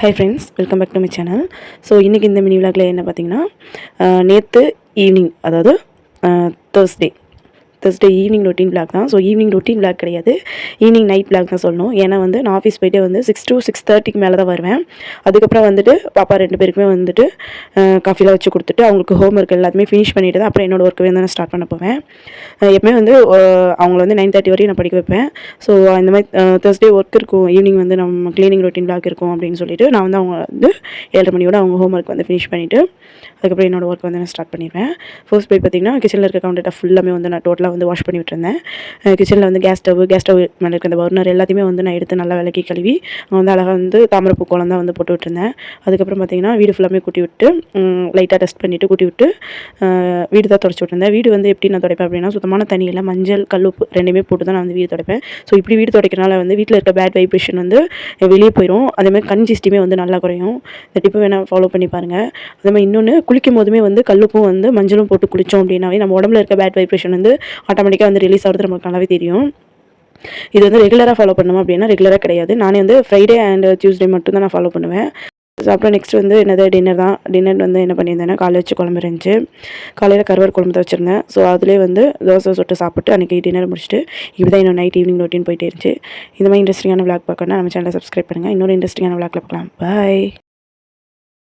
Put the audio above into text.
Hi friends, welcome back to my channel. So இன்னைக்கு இந்த mini vlogல என்ன பார்த்தீங்கன்னா நேத்து ஈவினிங் அதாவது Thursday ஈவினிங் ரொட்டீன் vlog தான். ஸோ ஈவினிங் ரொட்டீன் vlog கிடையாது, ஈவினிங் நைட் vlog தான் சொல்லணும். ஏன்னா வந்து நான் ஆஃபீஸ் போயிட்டு வந்து 6 to 6:30க்கு மேலே தான் வருவேன். அதுக்கப்புறம் வந்துட்டு பாப்பா 2 பேருக்குமே வந்துட்டு காஃபிலாம் வச்சு கொடுத்துட்டு அவங்களுக்கு ஹோம் ஒர்க் எல்லாத்தையுமே ஃபினிஷ் பண்ணிவிட்டு தான் அப்புறம் என்னோடய ஒர்க்கு வந்து நான் ஸ்டார்ட் பண்ண போவேன். எப்பவுமே வந்து அவங்கள வந்து 9:30 வரையும் நான் படிக்க வைப்பேன். ஸோ இந்த மாதிரி Thursday ஒர்க் இருக்கும், ஈவினிங் வந்து நம்ம க்ளீனிங் ரொட்டீன் vlog இருக்கும் அப்படின்னு சொல்லிட்டு நான் வந்து அவங்க வந்து 7:30 மணியோட அவங்க ஹோம் ஒர்க் வந்து ஃபினிஷ் பண்ணிவிட்டு அதுக்கப்புறம் என்னோடய ஒர்க் வந்து நான் ஸ்டார்ட் பண்ணிடுவேன். ஃபர்ஸ்ட் போய் பார்த்திங்கன்னா கிச்சனில் இருக்க கவுண்டர் ஃபுல்லாமே வந்து நான் டோட்டலாக வந்து வாஷ் பண்ணி விட்டுருந்தேன். கிச்சனில் வந்து கேஸ் ஸ்டவ் மேலே இருக்க அந்த பர்னர் எல்லாத்தையுமே வந்து நான் எடுத்து நல்லா விளக்கி கழுவி வந்து அழகாக வந்து தாமரைப்பூ குழந்தை வந்து போட்டு விட்டுருந்தேன். அதுக்கப்புறம் பார்த்திங்கன்னா வீடு ஃபுல்லாமே கூட்டி விட்டு லைட்டாக டஸ்ட் பண்ணிவிட்டு கூட்டி விட்டு வீடு தான் தொடச்சி விட்டுருந்தேன். வீடு வந்து எப்படி நான் துடைப்பேன் அப்படின்னா சுத்தமான தண்ணியில் மஞ்சள் கல்லுப்பு ரெண்டுமே போட்டு தான் நான் வந்து வீடு துடைப்பேன். ஸோ இப்படி வீடு துடைக்கிறனால வந்து வீட்டில் இருக்க பேட் வைப்ரேஷன் வந்து வெளியே போயிடும். அதேமாதிரி கன்சிஸ்டிமே வந்து நல்லா குறையும். இந்த டிப்பை வேணால் ஃபாலோ பண்ணி பாருங்கள். அதேமாதிரி இன்னொன்று குளிக்கும் போதுமே வந்து கல்லுப்பும் வந்து மஞ்சளும் போட்டு குளித்தோம் அப்படின்னாவே நம்ம உடம்புல இருக்க பேட் வைப்ரேஷன் வந்து ஆட்டோமேட்டிக்காக வந்து ரிலீஸ் ஆகிறது நமக்கு நல்லாவே தெரியும். இது வந்து ரெகுலராக ஃபாலோ பண்ணணும் அப்படின்னா ரெகுலராக கிடையாது. நானே வந்து ஃப்ரைடே அண்ட் டியூஸ்டே மட்டும் தான் நான் ஃபாலோ பண்ணுவேன். ஸோ அப்புறம் நெக்ஸ்ட் வந்து என்னது டின்னர் வந்து என்ன பண்ணியிருந்தேன்னா காலையில் வச்சு குழம்பு இருந்துச்சு. காலையில் கருவாடு குழம்பு தான் வச்சுருந்தேன். ஸோ அதிலே வந்து தோசை சுட்டு சாப்பிட்டு அன்றைக்கி டின்னர் முடிச்சுட்டு இப்படி தான் இன்னும் நைட் ஈவினிங் ரொட்டீன் போயிட்டே இருந்துச்சு. இந்த மாதிரி இன்ட்ரெஸ்டிங்கான விளாக் பார்க்கணுன்னா நம்ம சேனலை சப்ஸ்கிரைப் பண்ணுங்கள். இன்னொரு இன்ட்ரெஸ்டிங்கான விளாக்ல பார்க்கலாம். பாய்.